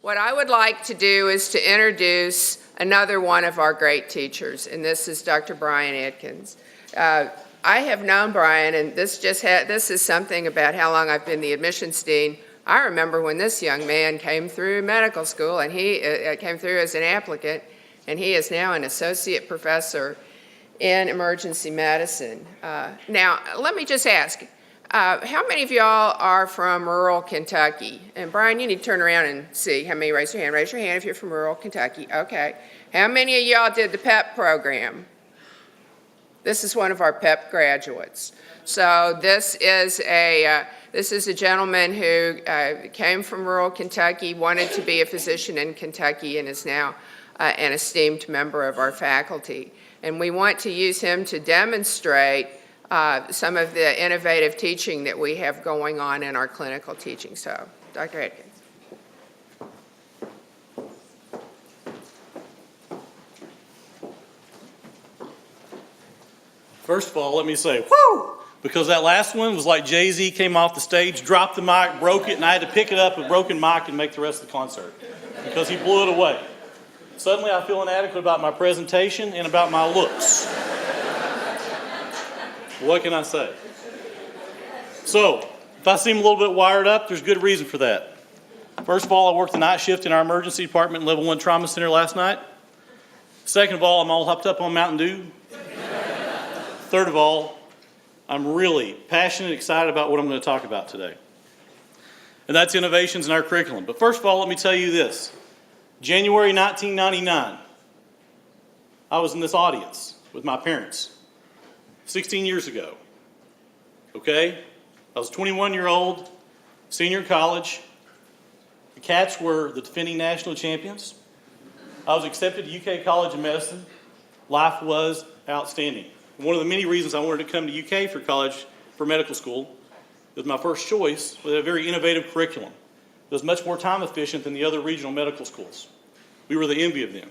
What I would like to do is to introduce another one of our great teachers, and this is Dr. Brian Adkins. I have known Brian, and this is something about how long I've been the admissions dean. I remember when this young man came through medical school, and he came through as an applicant, and he is now an associate professor in emergency medicine. Now, let me just ask, how many of y'all are from rural Kentucky? And Brian, you need to turn around and see how many raise your hand. Raise your hand if you're from rural Kentucky. Okay. How many of y'all did the PEP program? This is one of our PEP graduates. So this is a gentleman who came from rural Kentucky, wanted to be a physician in Kentucky, and is now an esteemed member of our faculty. And we want to use him to demonstrate some of the innovative teaching that we have going on in our clinical teaching. So, Dr. Adkins. First of all, let me say, whoo! Because that last one was like Jay-Z came off the stage, dropped the mic, broke it, and I had to pick it up with a broken mic and make the rest of the concert because he blew it away. Suddenly I feel inadequate about my presentation and about my looks. What can I say? So, if I seem a little bit wired up, there's good reason for that. First of all, I worked the night shift in our emergency department, level 1 trauma center last night. Second of all, I'm all hopped up on Mountain Dew. Third of all, I'm really passionate and excited about what I'm going to talk about today. And that's innovations in our curriculum. But first of all, let me tell you this. January 1999, I was in this audience with my parents 16 years ago. Okay? I was a 21-year-old, senior in college. The Cats were the defending national champions. I was accepted to UK College of Medicine. Life was outstanding. One of the many reasons I wanted to come to UK for college, for medical school, was my first choice with a very innovative curriculum. It was much more time efficient than the other regional medical schools. We were the envy of them.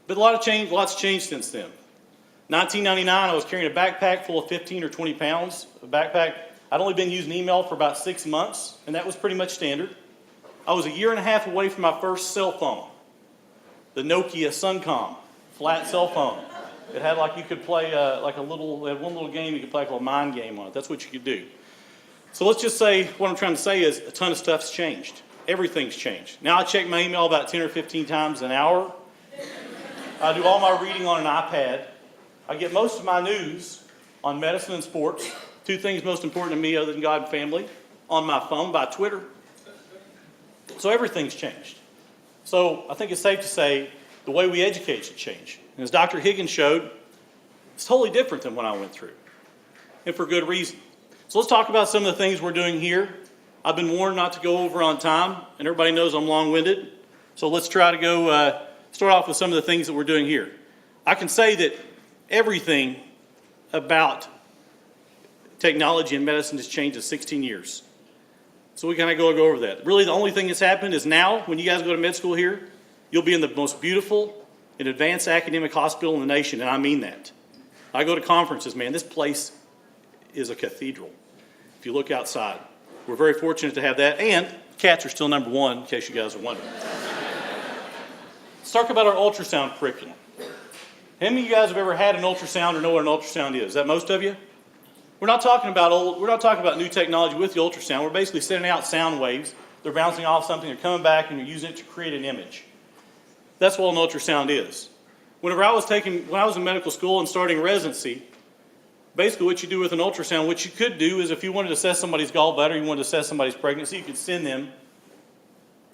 But lots changed since then. 1999, I was carrying a backpack full of 15 or 20 pounds. A backpack, I'd only been using email for about 6 months, and that was pretty much standard. I was a year and a half away from my first cell phone, the Nokia CoM, flat cell phone. It had like you could play it had one little game you could play, like a mind game on it. That's what you could do. So let's just say, what I'm trying to say is a ton of stuff's changed. Everything's changed. Now I check my email about 10 or 15 times an hour. I do all my reading on an iPad. I get most of my news on medicine and sports, two things most important to me other than God and family, on my phone by Twitter. So everything's changed. So I think it's safe to say the way we educate should change. And as Dr. Higgins showed, it's totally different than what I went through, and for good reason. So let's talk about some of the things we're doing here. I've been warned not to go over on time, and everybody knows I'm long-winded. So let's try to go start off with some of the things that we're doing here. I can say that everything about technology and medicine has changed in 16 years. So we kind of go over that. Really, the only thing that's happened is now, when you guys go to med school here, you'll be in the most beautiful and advanced academic hospital in the nation, and I mean that. I go to conferences, man, this place is a cathedral. If you look outside, we're very fortunate to have that, and Cats are still number 1, in case you guys are wondering. Let's talk about our ultrasound curriculum. How many of you guys have ever had an ultrasound or know what an ultrasound is? Is that most of you? We're not talking about new technology with the ultrasound. We're basically sending out sound waves. They're bouncing off something, they're coming back, and you're using it to create an image. That's what an ultrasound is. When I was in medical school and starting residency, basically what you do with an ultrasound, what you could do is if you wanted to assess somebody's gallbladder, you wanted to assess somebody's pregnancy, you could send them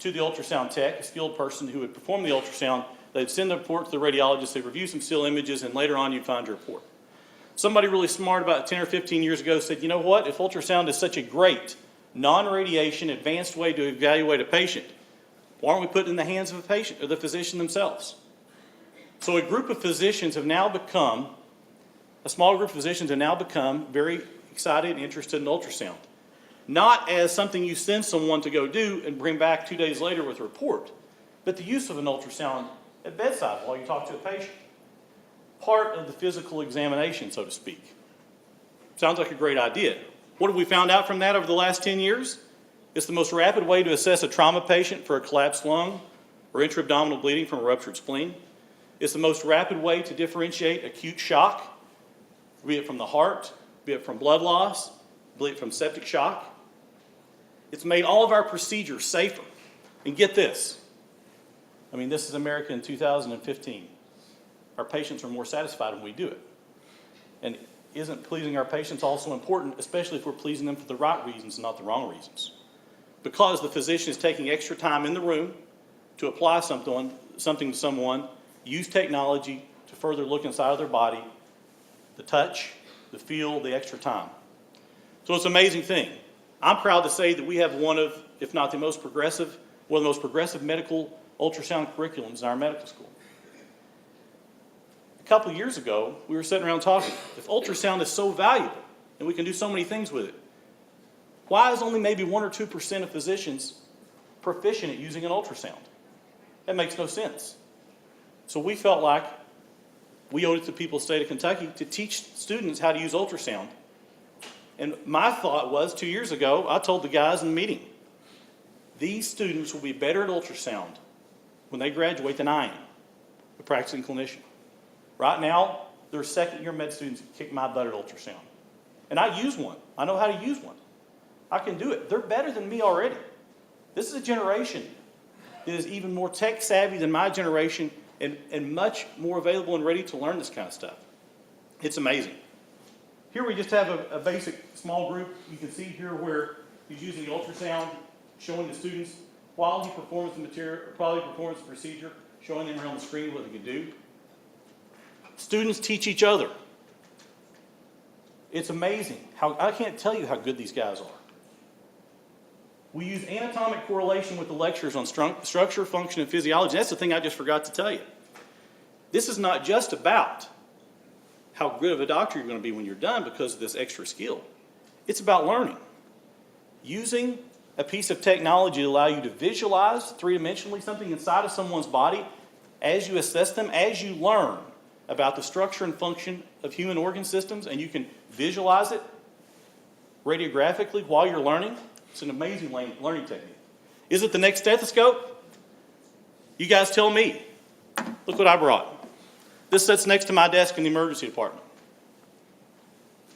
to the ultrasound tech, a skilled person who would perform the ultrasound. They'd send the report to the radiologist, they'd review some still images, and later on you'd find your report. Somebody really smart about 10 or 15 years ago said, you know what, if ultrasound is such a great non-radiation advanced way to evaluate a patient, why aren't we putting it in the hands of a patient or the physician themselves? So a small group of physicians have now become very excited and interested in ultrasound. Not as something you send someone to go do and bring back 2 days later with a report, but the use of an ultrasound at bedside while you talk to a patient. Part of the physical examination, so to speak. Sounds like a great idea. What have we found out from that over the last 10 years? It's the most rapid way to assess a trauma patient for a collapsed lung or intra-abdominal bleeding from a ruptured spleen. It's the most rapid way to differentiate acute shock, be it from the heart, be it from blood loss, be it from septic shock. It's made all of our procedures safer. And get this. I mean, this is America in 2015. Our patients are more satisfied when we do it. And isn't pleasing our patients also important, especially if we're pleasing them for the right reasons and not the wrong reasons? Because the physician is taking extra time in the room to apply something to someone, use technology to further look inside of their body, the touch, the feel, the extra time. So it's an amazing thing. I'm proud to say that we have one of, if not the most progressive, one of the most progressive medical ultrasound curriculums in our medical school. A couple of years ago, we were sitting around talking, if ultrasound is so valuable and we can do so many things with it, why is only maybe 1 or 2% of physicians proficient at using an ultrasound? That makes no sense. So we felt like we owed it to the people of the state of Kentucky to teach students how to use ultrasound. And my thought was, 2 years ago, I told the guys in the meeting, these students will be better at ultrasound when they graduate than I am, a practicing clinician. Right now, there are second-year med students who kick my butt at ultrasound. And I use one. I know how to use one. I can do it. They're better than me already. This is a generation that is even more tech-savvy than my generation and much more available and ready to learn this kind of stuff. It's amazing. Here we just have a basic small group. You can see here where he's using the ultrasound, showing the students while he performs the material, while he performs the procedure, showing them around the screen what they can do. Students teach each other. It's amazing how, I can't tell you how good these guys are. We use anatomic correlation with the lectures on structure, function, and physiology. That's the thing I just forgot to tell you. This is not just about how good of a doctor you're going to be when you're done because of this extra skill. It's about learning. Using a piece of technology to allow you to visualize three-dimensionally something inside of someone's body as you assess them, as you learn about the structure and function of human organ systems, and you can visualize it radiographically while you're learning. It's an amazing learning technique. Is it the next stethoscope? You guys tell me. Look what I brought. This sits next to my desk in the emergency department.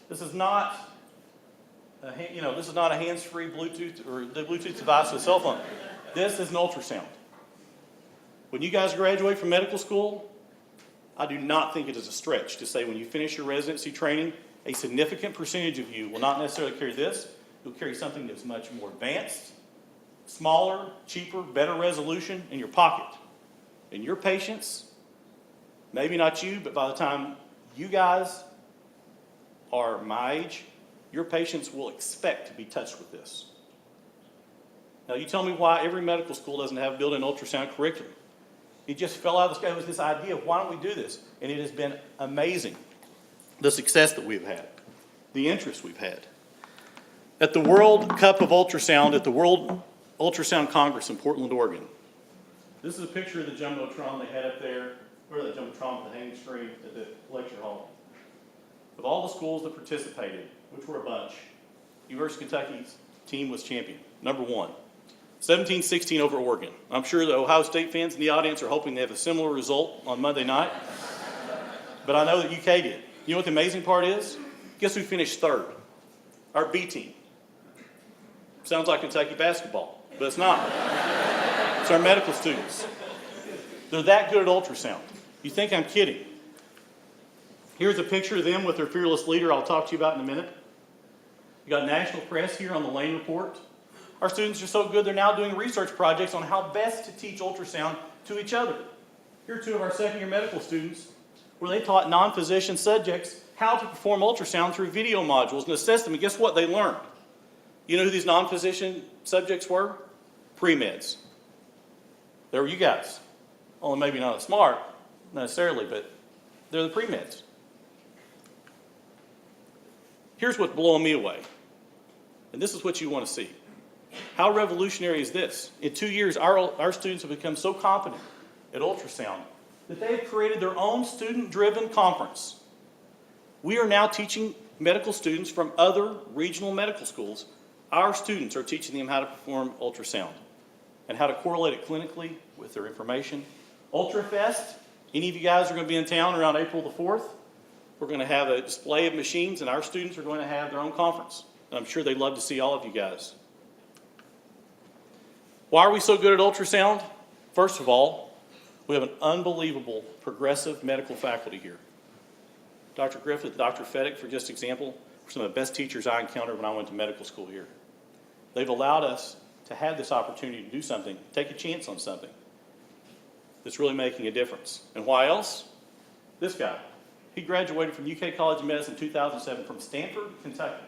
This is not this is not a hands-free Bluetooth or the Bluetooth device with a cell phone. This is an ultrasound. When you guys graduate from medical school, I do not think it is a stretch to say when you finish your residency training, a significant percentage of you will not necessarily carry this. You'll carry something that's much more advanced, smaller, cheaper, better resolution in your pocket. And your patients, maybe not you, but by the time you guys are my age, your patients will expect to be touched with this. Now you tell me why every medical school doesn't have built-in ultrasound curriculum. It just fell out of the sky with this idea of why don't we do this? And it has been amazing, the success that we've had, the interest we've had. At the World Cup of Ultrasound, at the World Ultrasound Congress in Portland, Oregon, this is a picture of the Jumbotron they had up there, or the Jumbotron with the hanging screen at the lecture hall. Of all the schools that participated, which were a bunch, University of Kentucky's team was champion, number one. 17-16 over Oregon. I'm sure the Ohio State fans in the audience are hoping they have a similar result on Monday night. But I know that UK did. You know what the amazing part is? Guess who finished third? Our B team. Sounds like Kentucky basketball, but it's not. It's our medical students. They're that good at ultrasound. You think I'm kidding? Here's a picture of them with their fearless leader I'll talk to you about in a minute. You got national press here on the Lane Report. Our students are so good, they're now doing research projects on how best to teach ultrasound to each other. Here are two of our second-year medical students where they taught non-physician subjects how to perform ultrasound through video modules and assess them. And guess what they learned? You know who these non-physician subjects were? Pre-meds. They were you guys. Only maybe not as smart, necessarily, but they're the pre-meds. Here's what's blowing me away. And this is what you want to see. How revolutionary is this? In 2 years, our students have become so confident at ultrasound that they have created their own student-driven conference. We are now teaching medical students from other regional medical schools Our students are teaching them how to perform ultrasound and how to correlate it clinically with their information. UltraFest, any of you guys are going to be in town around April the 4th. We're going to have a display of machines, and our students are going to have their own conference. And I'm sure they'd love to see all of you guys. Why are we so good at ultrasound? First of all, we have an unbelievable progressive medical faculty here. Dr. Griffith, Dr. Feddick, for just example, were some of the best teachers I encountered when I went to medical school here. They've allowed us to have this opportunity to do something, take a chance on something that's really making a difference. And why else? This guy. He graduated from UK College of Medicine in 2007 from Stanford, Kentucky.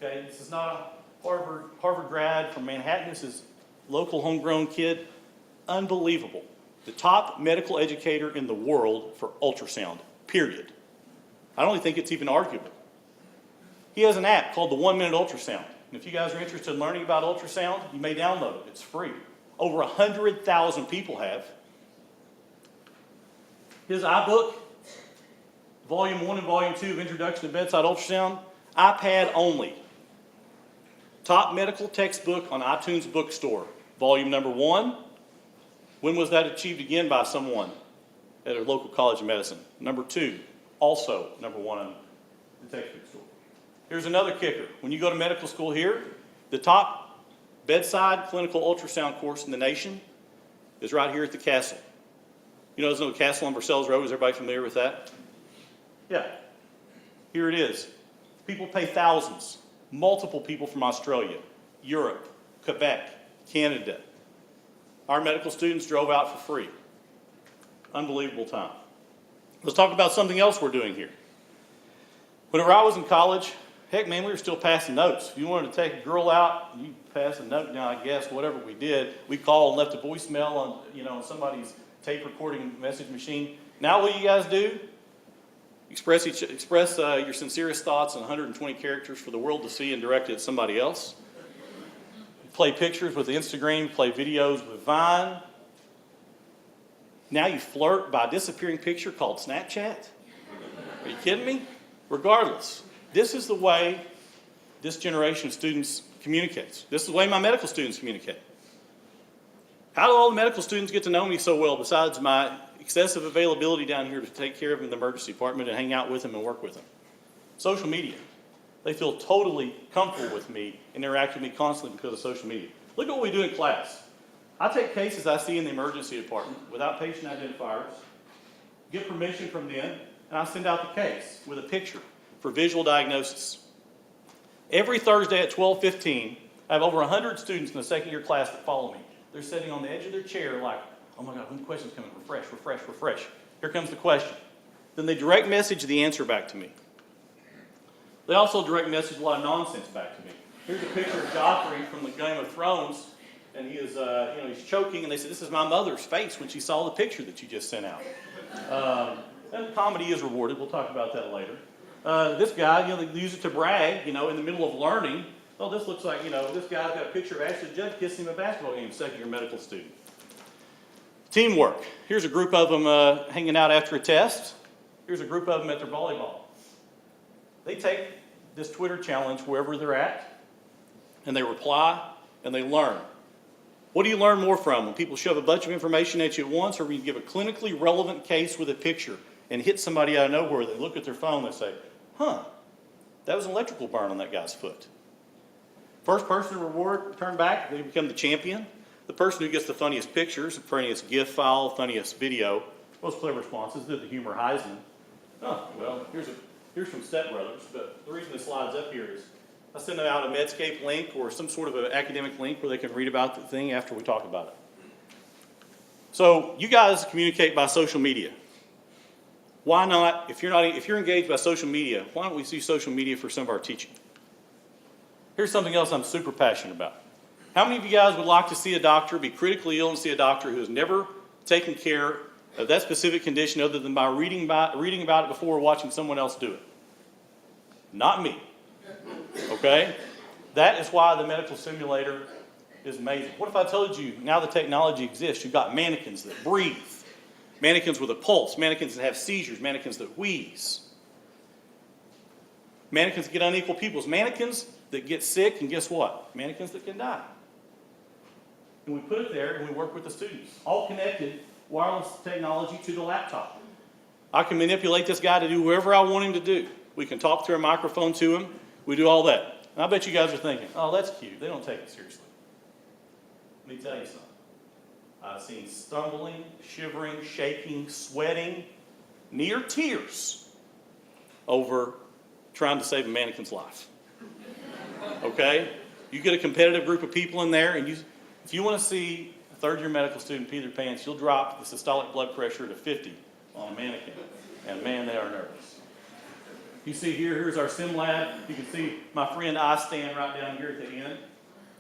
Okay, this is not a Harvard grad from Manhattan. This is local homegrown kid. Unbelievable. The top medical educator in the world for ultrasound, period. I don't think it's even arguable. He has an app called the 1 Minute Ultrasound. And if you guys are interested in learning about ultrasound, you may download it. It's free. Over 100,000 people have. His iBook, Volume 1 and Volume 2 of Introduction to Bedside Ultrasound, iPad only. Top medical textbook on iTunes Bookstore, Volume number 1. When was that achieved again by someone at a local college of medicine? Number 2, also number 1 on the textbook store. Here's another kicker. When you go to medical school here, the top bedside clinical ultrasound course in the nation is right here at the Castle. You know, there's no Castle on Versailles Road. Is everybody familiar with that? Yeah. Here it is. People pay thousands. Multiple people from Australia, Europe, Quebec, Canada. Our medical students drove out for free. Unbelievable time. Let's talk about something else we're doing here. Whenever I was in college, heck, man, we were still passing notes. If you wanted to take a girl out, you pass a note down, I guess, whatever we did. We called and left a voicemail on somebody's tape recording message machine. Now what do you guys do? Express your sincerest thoughts in 120 characters for the world to see and direct it at somebody else. Play pictures with Instagram, play videos with Vine. Now you flirt by a disappearing picture called Snapchat? Are you kidding me? Regardless, this is the way this generation of students communicates. This is the way my medical students communicate. How do all the medical students get to know me so well besides my excessive availability down here to take care of them in the emergency department and hang out with them and work with them? Social media. They feel totally comfortable with me and interact with me constantly because of social media. Look at what we do in class. I take cases I see in the emergency department without patient identifiers, get permission from them, and I send out the case with a picture for visual diagnosis. Every Thursday at 12:15, I have over 100 students in the second year class that follow me. They're sitting on the edge of their chair like, oh my God, when the question's coming, refresh, refresh, refresh. Here comes the question. Then they direct message the answer back to me. They also direct message a lot of nonsense back to me. Here's a picture of Joffrey from the Game of Thrones, and he is, he's choking, and they said, this is my mother's face when she saw the picture that you just sent out. And comedy is rewarded. We'll talk about that later. This guy, they use it to brag, in the middle of learning. Oh, this looks like, this guy's got a picture of Ashley Judd kissing him at a basketball game, second-year medical student. Teamwork. Here's a group of them hanging out after a test. Here's a group of them at their volleyball. They take this Twitter challenge wherever they're at, and they reply, and they learn. What do you learn more from? When people shove a bunch of information at you at once, or when you give a clinically relevant case with a picture and hit somebody out of nowhere, they look at their phone and they say, that was an electrical burn on that guy's foot. First person reward, turn back, they become the champion. The person who gets the funniest pictures, the funniest GIF file, funniest video, most clever responses, did the humor Heisman. Well, here's from Step Brothers, but the reason this slide's up here is I send them out a Medscape link or some sort of an academic link where they can read about the thing after we talk about it. So you guys communicate by social media. Why not, if you're engaged by social media, why don't we use social media for some of our teaching? Here's something else I'm super passionate about. How many of you guys would like to see a doctor, be critically ill and see a doctor who has never taken care of that specific condition other than by reading about it before or watching someone else do it? Not me. Okay? That is why the medical simulator is amazing. What if I told you now the technology exists? You've got mannequins that breathe, mannequins with a pulse, mannequins that have seizures, mannequins that wheeze, mannequins that get unequal pupils, mannequins that get sick, and guess what? Mannequins that can die. And we put it there, and we work with the students, all connected wireless technology to the laptop. I can manipulate this guy to do whatever I want him to do. We can talk through a microphone to him. We do all that. And I bet you guys are thinking, oh, that's cute. They don't take it seriously. Let me tell you something. I've seen stumbling, shivering, shaking, sweating, near tears over trying to save a mannequin's life. Okay? You get a competitive group of people in there, and if you want to see a third-year medical student pee their pants, you'll drop the systolic blood pressure to 50 on a mannequin. And man, they are nervous. You see here's our sim lab. You can see my friend I stand right down here at the end,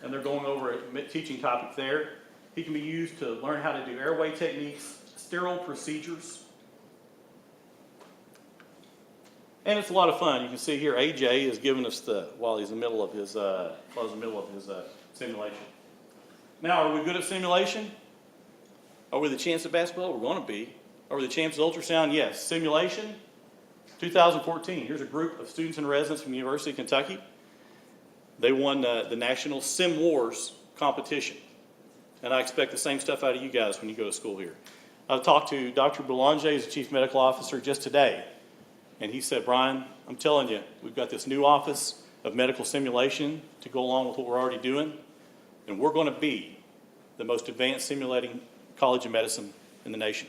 and they're going over a teaching topic there. He can be used to learn how to do airway techniques, sterile procedures. And it's a lot of fun. You can see here AJ is giving us while he's in the middle of his simulation. Now, are we good at simulation? Are we the champs at basketball? We're going to be. Are we the champs at ultrasound? Yes. Simulation, 2014. Here's a group of students and residents from the University of Kentucky. They won the National Sim Wars competition. And I expect the same stuff out of you guys when you go to school here. I've talked to Dr. Boulanger, who's the Chief Medical Officer, just today. And he said, Brian, I'm telling you, we've got this new office of medical simulation to go along with what we're already doing. And we're going to be the most advanced simulating college of medicine in the nation.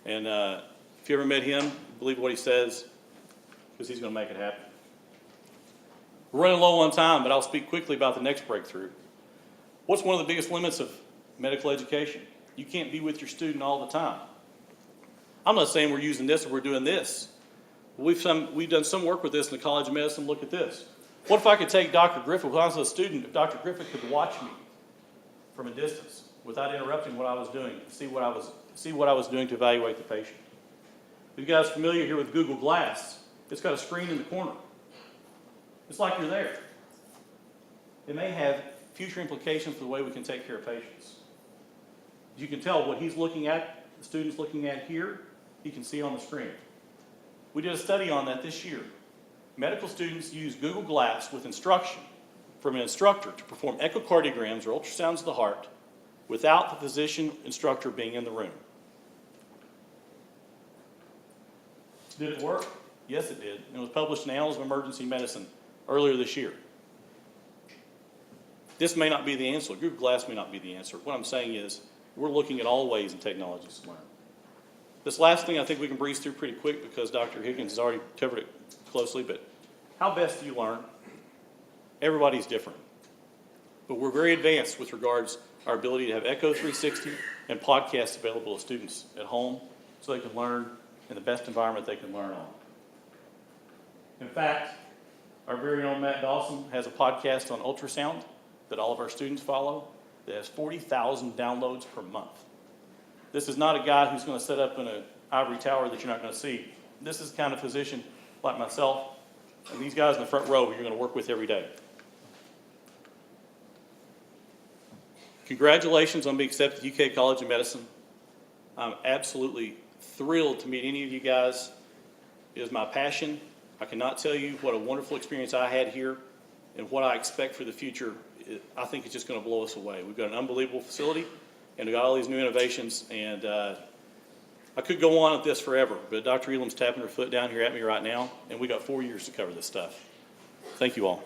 And if you ever met him, believe what he says, because he's going to make it happen. We're running low on time, but I'll speak quickly about the next breakthrough. What's one of the biggest limits of medical education? You can't be with your student all the time. I'm not saying we're using this or we're doing this. We've done some work with this in the College of Medicine. Look at this. What if I could take Dr. Griffith, when I was a student, if Dr. Griffith could watch me from a distance without interrupting what I was doing, see what I was doing to evaluate the patient. Are you guys familiar here with Google Glass? It's got a screen in the corner. It's like you're there. It may have future implications for the way we can take care of patients. You can tell what he's looking at, the student's looking at here, he can see on the screen. We did a study on that this year. Medical students use Google Glass with instruction from an instructor to perform echocardiograms or ultrasounds of the heart without the physician instructor being in the room. Did it work? Yes, it did. And it was published in Annals of Emergency Medicine earlier this year. This may not be the answer. Google Glass may not be the answer. What I'm saying is we're looking at all ways and technologies to learn. This last thing I think we can breeze through pretty quick because Dr. Higgins has already covered it closely, but how best do you learn? Everybody's different. But we're very advanced with regards our ability to have Echo 360 and podcasts available to students at home so they can learn in the best environment they can learn on. In fact, our very own Matt Dawson has a podcast on ultrasound that all of our students follow that has 40,000 downloads per month. This is not a guy who's going to set up in an ivory tower that you're not going to see. This is the kind of physician like myself and these guys in the front row who you're going to work with every day. Congratulations on being accepted to UK College of Medicine. I'm absolutely thrilled to meet any of you guys. It is my passion. I cannot tell you what a wonderful experience I had here and what I expect for the future. I think it's just going to blow us away. We've got an unbelievable facility, and we've got all these new innovations, and I could go on with this forever, but Dr. Elam's tapping her foot down here at me right now, and we got 4 years to cover this stuff. Thank you all.